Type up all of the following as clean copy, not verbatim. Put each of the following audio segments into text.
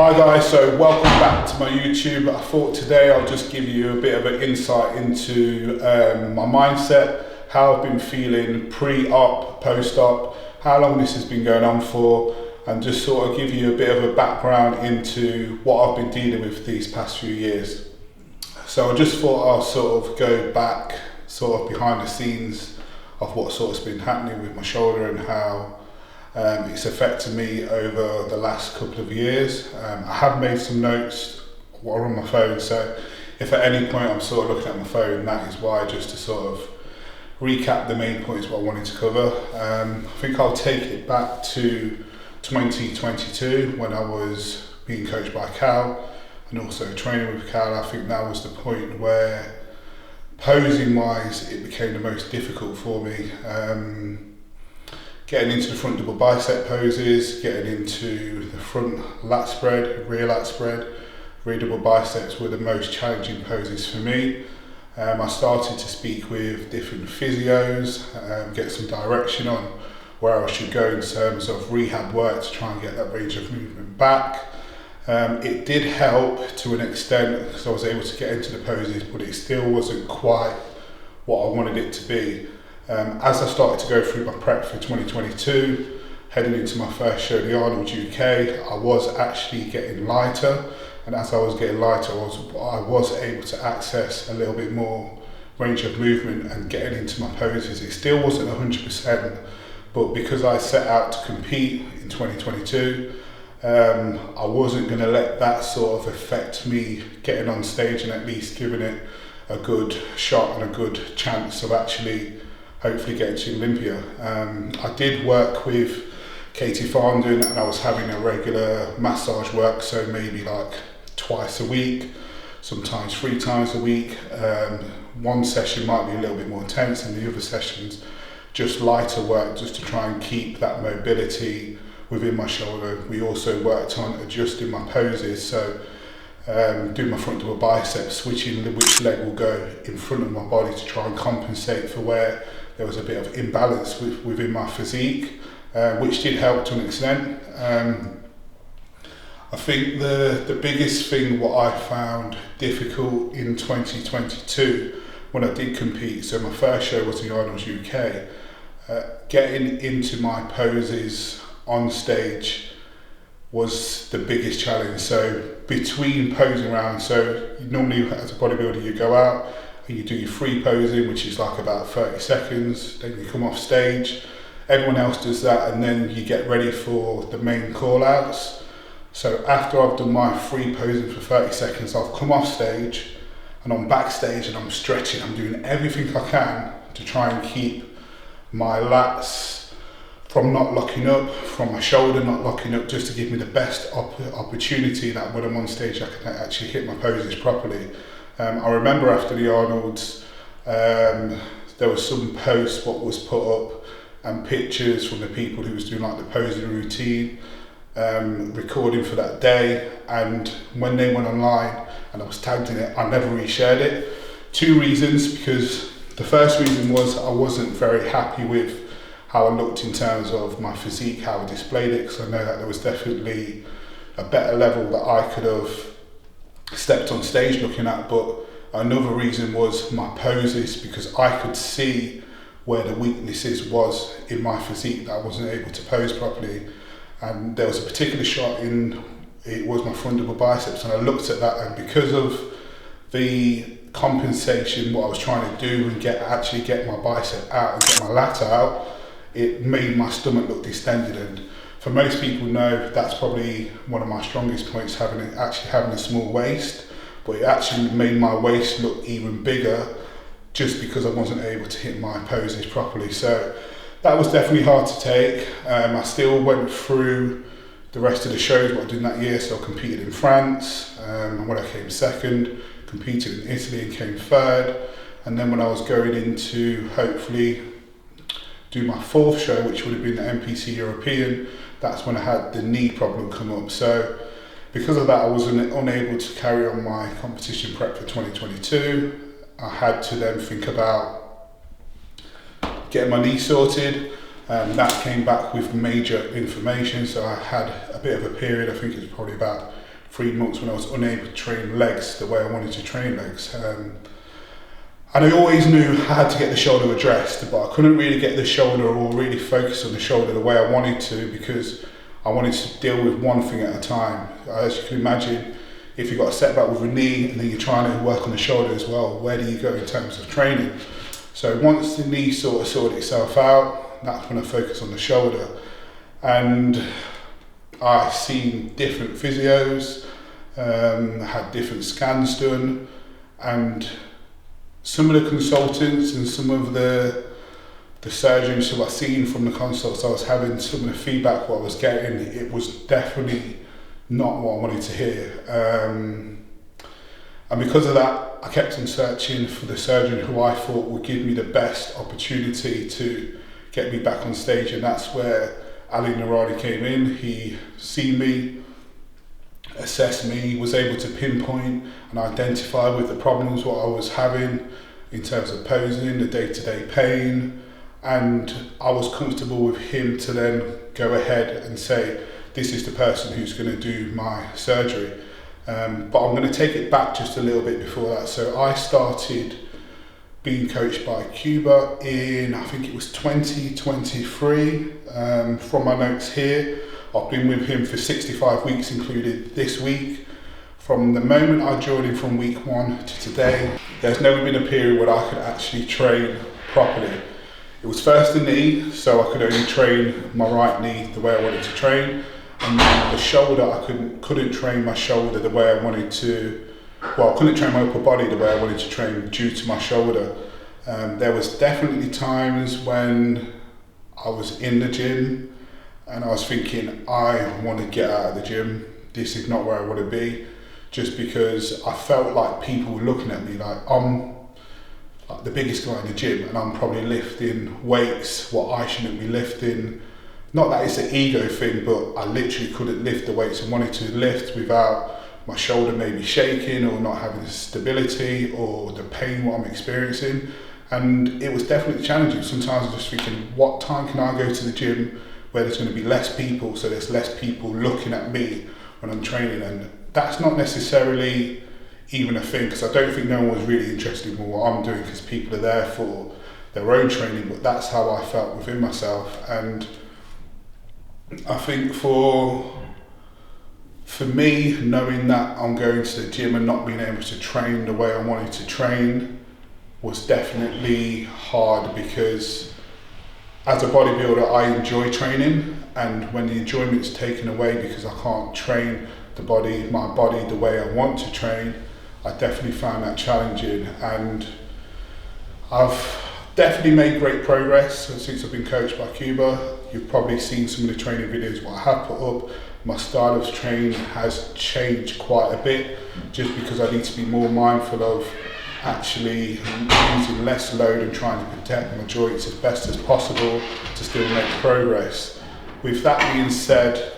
Hi guys, so welcome back to my YouTube. I thought today I'll just give you a bit of an insight into my mindset, how I've been feeling pre-op, post-op, how long this has been going on for, and just sort of give you a bit of a background into what I've been dealing with these past few years. So I just thought I'll sort of go back sort of behind the scenes of what sort of's been happening with my shoulder and how it's affected me over the last couple of years. I have made some notes while on my phone, so if at any point I'm sort of looking at my phone, that is why, just to sort of recap the main points what I wanted to cover. I think I'll take it back to 2022 when I was being coached by Cal and also training with Cal. I think that was the point where posing wise it became the most difficult for me. Getting into the front double bicep poses, getting into the front lat spread, rear lat spread, rear double biceps were the most challenging poses for me. I started to speak with different physios, get some direction on where I should go in terms of rehab work to try and get that range of movement back. It did help to an extent because I was able to get into the poses, but it still wasn't quite what I wanted it to be. As I started to go through my prep for 2022, heading into my first show, the Arnold UK, I was actually getting lighter, and as I was getting lighter, I was able to access a little bit more range of movement and getting into my poses. It still wasn't 100%, but because I set out to compete in 2022, I wasn't going to let that sort of affect me getting on stage and at least giving it a good shot and a good chance of actually hopefully getting to Olympia. I did work with Katie Farndon and I was having a regular massage work, so maybe like twice a week, sometimes 3 times a week. One session might be a little bit more intense and the other sessions just lighter work, just to try and keep that mobility within my shoulder. We also worked on adjusting my poses, so doing my front double biceps, switching which leg will go in front of my body to try and compensate for where there was a bit of imbalance within my physique, which did help to an extent. I think the biggest thing what I found difficult in 2022 when I did compete, so my first show was the Arnold UK, getting into my poses on stage was the biggest challenge. So between posing around, so normally as a bodybuilder you go out and you do your free posing, which is like about 30 seconds, then you come off stage, everyone else does that, and then you get ready for the main call outs. So after I've done my free posing for 30 seconds, I've come off stage and I'm backstage and I'm stretching, I'm doing everything I can to try and keep my lats from not locking up, from my shoulder not locking up, just to give me the best opportunity that when I'm on stage I can actually hit my poses properly. I remember after the Arnolds, there was some posts what was put up and pictures from the people who was doing like the posing routine, recording for that day, and when they went online and I was tagged in it, I never reshared it. 2 reasons, because the first reason was I wasn't very happy with how I looked in terms of my physique, how I displayed it, because I know that there was definitely a better level that I could have stepped on stage looking at. But another reason was my poses, because I could see where the weaknesses was in my physique that I wasn't able to pose properly. And there was a particular shot it was my front double biceps, and I looked at that, and because of the compensation, what I was trying to do and actually get my bicep out and get my lat out, it made my stomach look distended. And for most people know that's probably one of my strongest points, having a small waist, but it actually made my waist look even bigger just because I wasn't able to hit my poses properly. So that was definitely hard to take. I still went through the rest of the shows what I did in that year. So I competed in France, and when I came second, competed in Italy and came third. And then when I was going into hopefully do my 4th show, which would have been the NPC European, that's when I had the knee problem come up. So because of that, I was unable to carry on my competition prep for 2022. I had to then think about getting my knee sorted. That came back with major inflammation, so I had a bit of a period, I think it was probably about 3 months when I was unable to train legs the way I wanted to train legs. And I always knew I had to get the shoulder addressed, but I couldn't really get the shoulder or really focus on the shoulder the way I wanted to, because I wanted to deal with one thing at a time. As you can imagine, if you've got a setback with a knee and then you're trying to work on the shoulder as well, where do you go in terms of training? So once the knee sort of sorted itself out, that's when I focus on the shoulder. And I've seen different physios, had different scans done, and some of the consultants and some of the surgeons who I've seen from the consults I was having, some of the feedback what I was getting, it was definitely not what I wanted to hear. And because of that, I kept on searching for the surgeon who I thought would give me the best opportunity to get me back on stage, and that's where Ali Naradi came in. He seen me, assessed me, was able to pinpoint and identify with the problems what I was having in terms of posing, the day-to-day pain, and I was comfortable with him to then go ahead and say, this is the person who's going to do my surgery. But I'm going to take it back just a little bit before that. So I started being coached by Cuba in, I think it was 2023. From my notes here, I've been with him for 65 weeks, included this week. From the moment I joined him from week 1 to today, there's never been a period where I could actually train properly. It was first the knee, so I could only train my right knee the way I wanted to train. And then the shoulder, I couldn't train my shoulder the way I wanted to. Well, I couldn't train my upper body the way I wanted to train due to my shoulder. There was definitely times when I was in the gym and I was thinking, I want to get out of the gym. This is not where I want to be. Just because I felt like people were looking at me like I'm like the biggest guy in the gym and I'm probably lifting weights what I shouldn't be lifting. Not that it's an ego thing, but I literally couldn't lift the weights I wanted to lift without my shoulder maybe shaking or not having the stability or the pain what I'm experiencing. And it was definitely challenging. Sometimes I'm just thinking, what time can I go to the gym where there's going to be less people, so there's less people looking at me when I'm training? And that's not necessarily even a thing, because I don't think no one was really interested in what I'm doing, because people are there for their own training, but that's how I felt within myself. And I think for me, knowing that I'm going to the gym and not being able to train the way I wanted to train was definitely hard, because as a bodybuilder I enjoy training, and when the enjoyment's taken away because I can't train my body the way I want to train, I definitely found that challenging. And I've definitely made great progress since I've been coached by Cuba. You've probably seen some of the training videos what I have put up. My style of training has changed quite a bit, just because I need to be more mindful of actually using less load and trying to protect my joints as best as possible to still make progress. With that being said,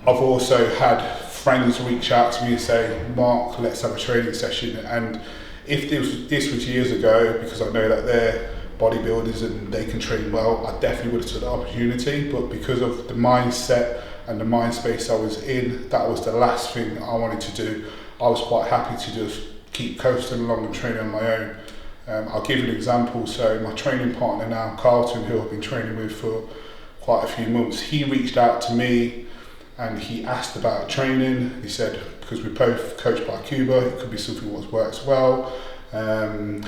I've also had friends reach out to me and say, Mark, let's have a training session. And if this was years ago, because I know that they're bodybuilders and they can train well, I definitely would have took the opportunity. But because of the mindset and the mind space I was in, that was the last thing I wanted to do. I was quite happy to just keep coasting along and training on my own. I'll give you an example. So my training partner now, Carlton, who I've been training with for quite a few months, he reached out to me and he asked about training. He said, because we're both coached by Cuba, it could be something that works well.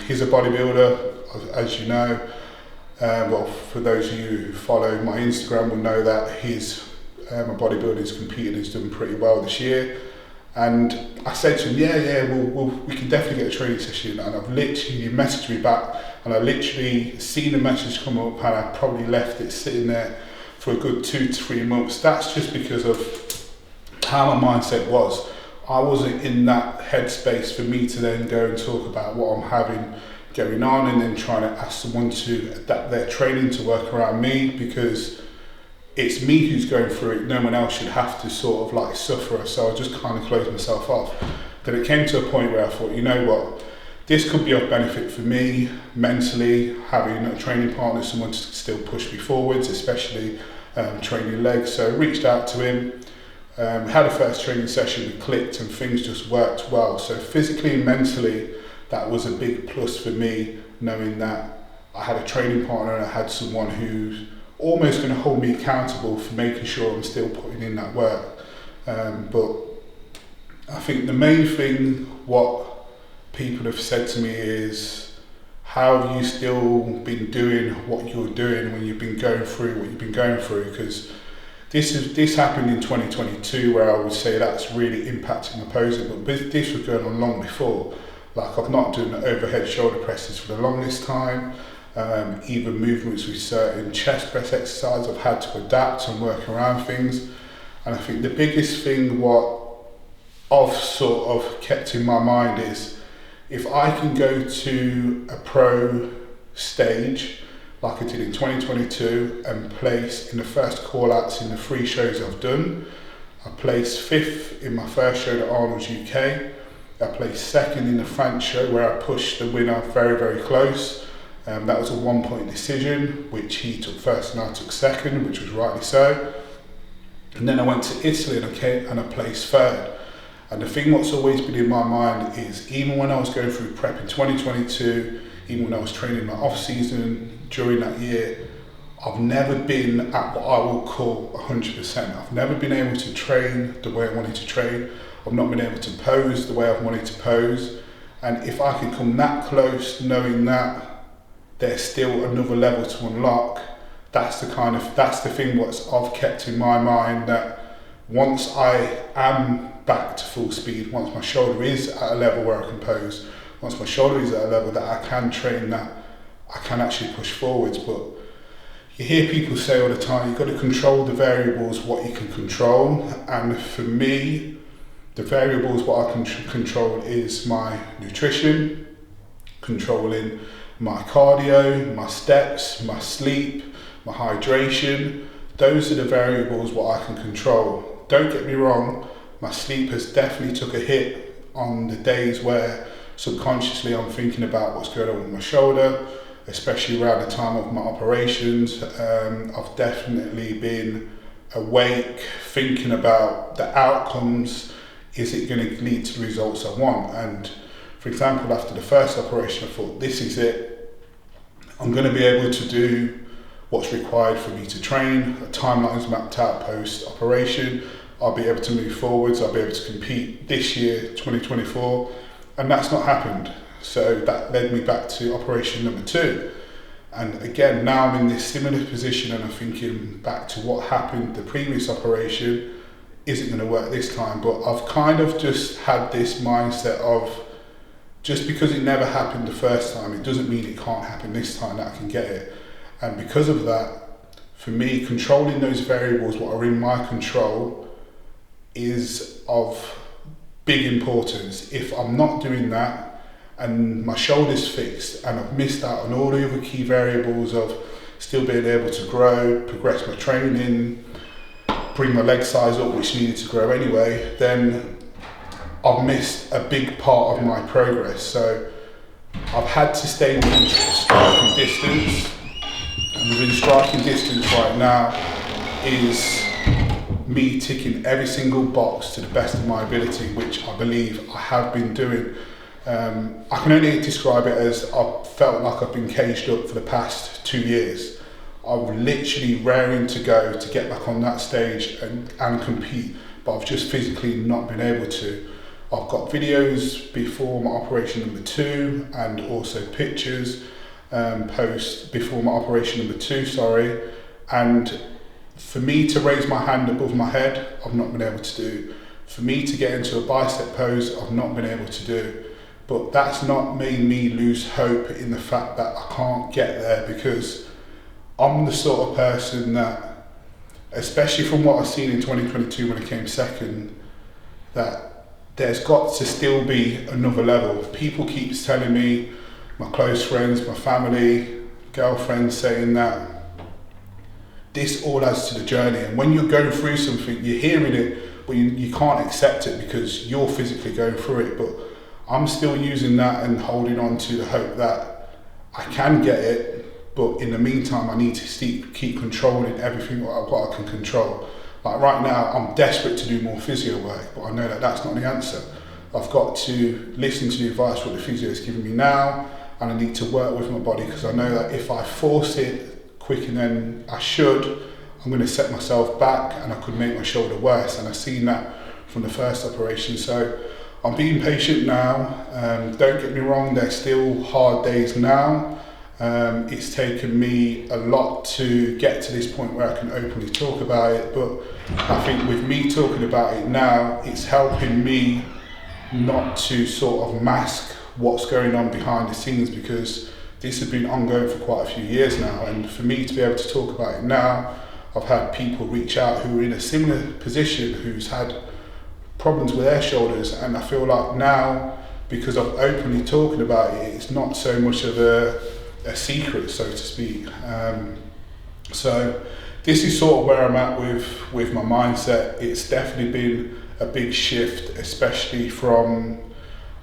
He's a bodybuilder, as you know. Well, for those of you who follow my Instagram will know that he's a bodybuilder who's competed, he's done pretty well this year. And I said to him, we can definitely get a training session. And I've literally messaged me back, and I literally seen the message come up, and I probably left it sitting there for a good 2 to 3 months. That's just because of how my mindset was. I wasn't in that headspace for me to then go and talk about what I'm having going on and then trying to ask someone to adapt their training to work around me, because it's me who's going through it. No one else should have to sort of like suffer. So I just kind of closed myself off. Then it came to a point where I thought, you know what, this could be of benefit for me mentally, having a training partner, someone to still push me forwards, especially training legs. So I reached out to him. We had a first training session, we clicked and things just worked well. So physically and mentally, that was a big plus for me, knowing that I had a training partner and I had someone who's almost going to hold me accountable for making sure I'm still putting in that work. But I think the main thing what people have said to me is, how have you still been doing what you're doing when you've been going through what you've been going through? Because this happened in 2022, where I would say that's really impacting my posing, but this was going on long before. Like, I've not done overhead shoulder presses for the longest time. Even movements with certain chest press exercises, I've had to adapt and work around things. And I think the biggest thing what I've sort of kept in my mind is, if I can go to a pro stage like I did in 2022 and place in the first call outs in the 3 shows I've done, I placed 5th in my first show at Arnold's UK, I placed 2nd in the France show where I pushed the winner very, very close. That was a 1-point decision, which he took first and I took second, which was rightly so. And then I went to Italy and I placed 3rd. And the thing what's always been in my mind is, even when I was going through prep in 2022, even when I was training my off season during that year, I've never been at what I would call 100%. I've never been able to train the way I wanted to train. I've not been able to pose the way I've wanted to pose. And if I can come that close, knowing that there's still another level to unlock, that's the thing what I've kept in my mind, that once I am back to full speed, once my shoulder is at a level where I can pose, once my shoulder is at a level that I can train, that I can actually push forwards. But you hear people say all the time, you've got to control the variables, what you can control. And for me, the variables what I can control is my nutrition, controlling my cardio, my steps, my sleep, my hydration. Those are the variables what I can control. Don't get me wrong, my sleep has definitely took a hit on the days where subconsciously I'm thinking about what's going on with my shoulder, especially around the time of my operations. I've definitely been awake, thinking about the outcomes. Is it going to lead to the results I want? And for example, after the first operation, I thought, this is it. I'm going to be able to do what's required for me to train. A timeline is mapped out post-operation. I'll be able to move forwards. I'll be able to compete this year, 2024. And that's not happened. So that led me back to operation number 2. And again, now I'm in this similar position and I'm thinking back to what happened the previous operation. Is it going to work this time? But I've kind of just had this mindset of, just because it never happened the first time, it doesn't mean it can't happen this time, that I can get it. And because of that, for me, controlling those variables, what are in my control, is of big importance. If I'm not doing that and my shoulder's fixed and I've missed out on all the other key variables of still being able to grow, progress my training, bring my leg size up, which needed to grow anyway, then I've missed a big part of my progress. So I've had to stay within striking distance, and within striking distance right now is me ticking every single box to the best of my ability, which I believe I have been doing. I can only describe it as I've felt like I've been caged up for the past 2 years. I'm literally raring to go to get back on that stage and compete, but I've just physically not been able to. I've got videos before my operation number 2 and also pictures post before my operation number 2, and for me to raise my hand above my head, I've not been able to do. For me to get into a bicep pose, I've not been able to do. But that's not made me lose hope in the fact that I can't get there, because I'm the sort of person that, especially from what I've seen in 2022 when I came second, that there's got to still be another level. People keep telling me, my close friends, my family, girlfriends, saying that this all adds to the journey. And when you're going through something, you're hearing it, but you can't accept it because you're physically going through it. But I'm still using that and holding on to the hope that I can get it, but in the meantime, I need to keep controlling everything what I can control. Like right now, I'm desperate to do more physio work, but I know that that's not the answer. I've got to listen to the advice what the physio is giving me now, and I need to work with my body, because I know that if I force it quicker than I should, I'm going to set myself back and I could make my shoulder worse. And I've seen that from the first operation. So I'm being patient now. Don't get me wrong, there's still hard days now. It's taken me a lot to get to this point where I can openly talk about it, but I think with me talking about it now, it's helping me not to sort of mask what's going on behind the scenes, because this has been ongoing for quite a few years now. And for me to be able to talk about it now, I've had people reach out who are in a similar position, who's had problems with their shoulders, and I feel like now, because I'm openly talking about it, it's not so much of a secret, so to speak. So this is sort of where I'm at with my mindset. It's definitely been a big shift, especially from,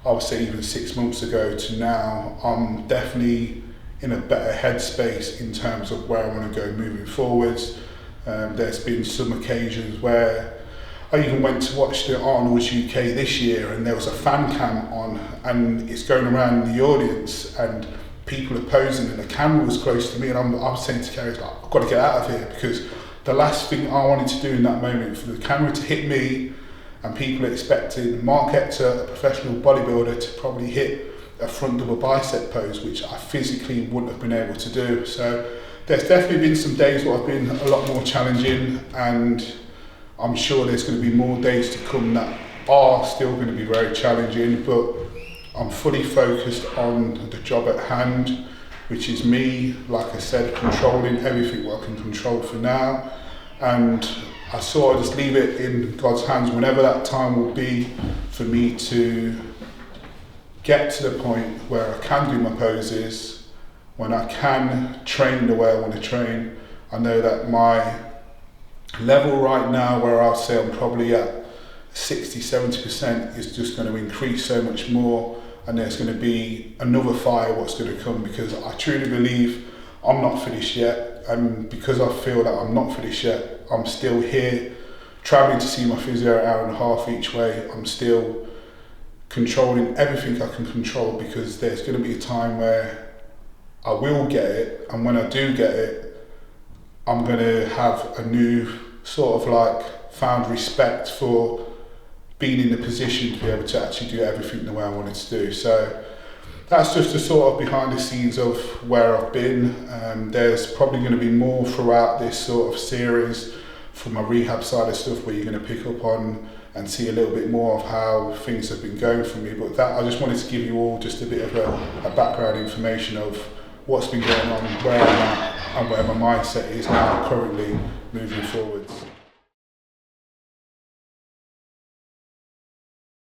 I would say, even 6 months ago to now. I'm definitely in a better headspace in terms of where I want to go moving forwards. There's been some occasions where I even went to watch the Arnold's UK this year, and there was a fan cam on, and it's going around the audience, and people are posing, and the camera was close to me, and I'm saying to Kerry, like, I've got to get out of here, because the last thing I wanted to do in that moment, for the camera to hit me, and people expecting Marc Hector, a professional bodybuilder, to probably hit a front double bicep pose, which I physically wouldn't have been able to do. So there's definitely been some days where I've been a lot more challenging, and I'm sure there's going to be more days to come that are still going to be very challenging, but I'm fully focused on the job at hand, which is me, like I said, controlling everything what I can control for now. And I sort of just leave it in God's hands whenever that time will be for me to get to the point where I can do my poses, when I can train the way I want to train. I know that my level right now, where I'll say I'm probably at 60-70%, is just going to increase so much more, and there's going to be another fire what's going to come, because I truly believe I'm not finished yet, and because I feel that I'm not finished yet, I'm still here travelling to see my physio an hour and a half each way. I'm still controlling everything I can control, because there's going to be a time where I will get it, and when I do get it, I'm going to have a new sort of like found respect for being in the position to be able to actually do everything the way I wanted to do. So that's just a sort of behind the scenes of where I've been. There's probably going to be more throughout this sort of series from my rehab side of stuff, where you're going to pick up on and see a little bit more of how things have been going for me. But that, I just wanted to give you all just a bit of a background information of what's been going on, where I'm at, and where my mindset is now currently moving forwards.